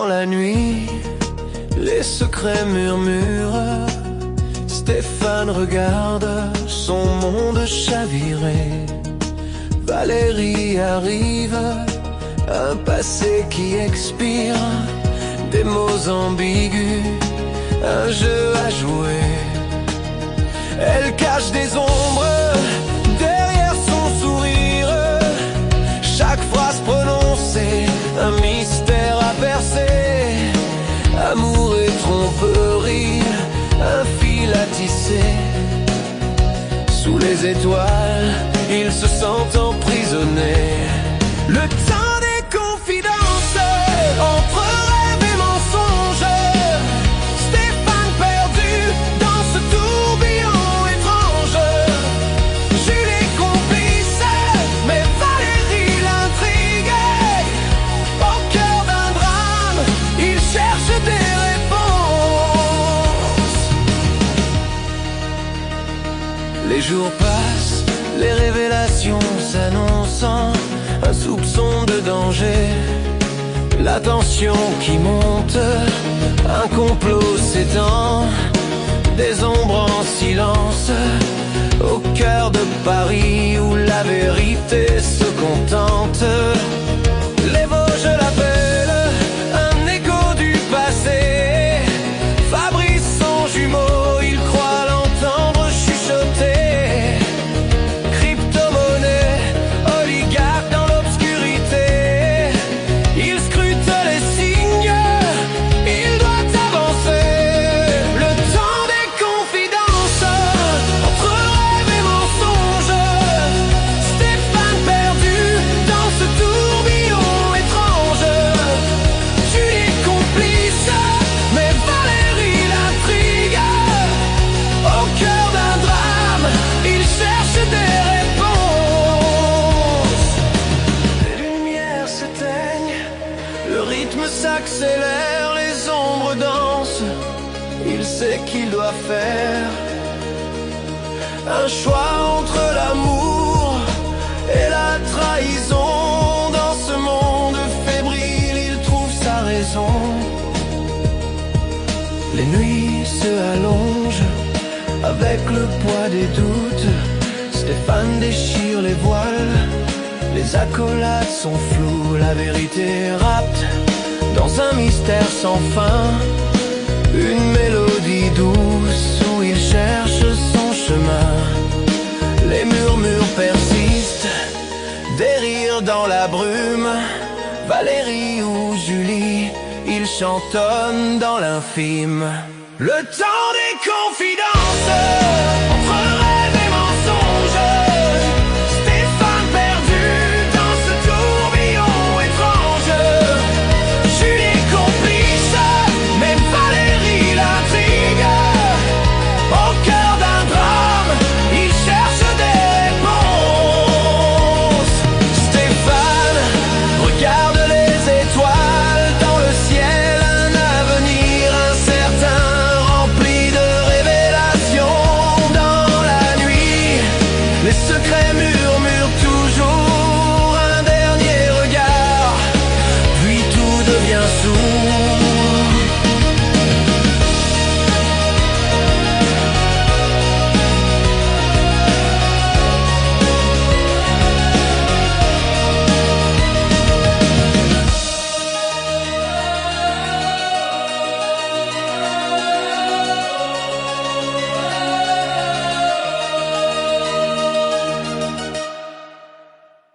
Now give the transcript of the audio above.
Dans la nuit, les secrets murmurent. Stéphane regarde son monde chavirer. Valérie arrive, un passé qui expire. Des mots ambigus, un jeu à jouer. Elle cache des ombres derrière son sourire. Chaque phrase prononcée, un mystère à percer. Amour et tromperie, un fil à tisser. Sous les étoiles, ils se sentent emprisonnés. Le temps des confidences entre rêve et mensonge. Stéphane perdu dans ce tourbillon étrange. Julie complice, mais Valérie l'intrigue. Au cœur d'un drame, il cherche des réponses. Les jours passent, les révélations s'annoncent. Un soupçon de danger, la tension qui monte. Un complot s'étend, des ombres en silence. Au cœur de Paris où la vérité se contente. Les Vosges l'appellent, un écho du passé. Fabrice son jumeau, il croit l'entendre chuchoter. Crypto-monnaie, oligarque dans l'obscurité. Il scrute les signes, il doit avancer. Le temps des confidences entre rêve et mensonge. Stéphane perdu dans ce tourbillon étrange. Julie complice, mais Valérie l'intrigue. Au cœur d'un drame, il cherche des réponses. Les lumières s'éteignent, le rythme s'accélère, les ombres dansent. Il sait qu'il doit faire un choix entre l'amour et la trahison. Dans ce monde fébrile, il trouve sa raison. Les nuits se allongent avec le poids des doutes. Stéphane déchire les voiles, les accolades sont floues. La vérité rapte dans un mystère sans fin. Une mélodie douce où il cherche son chemin. Les murmures persistent, des rires dans la brume. Valérie ou Julie, ils chantonnent dans l'infime. Le temps des confidences entre rêve et mensonge. Stéphane perdu dans ce tourbillon étrange. Julie complice, mais Valérie l'intrigue. Au cœur d'un drame, il cherche des réponses. Stéphane regarde les étoiles dans le ciel. Un avenir incertain, rempli de révélations. Dans la nuit, les secrets murmurent toujours. Un dernier regard, puis tout devient sourd.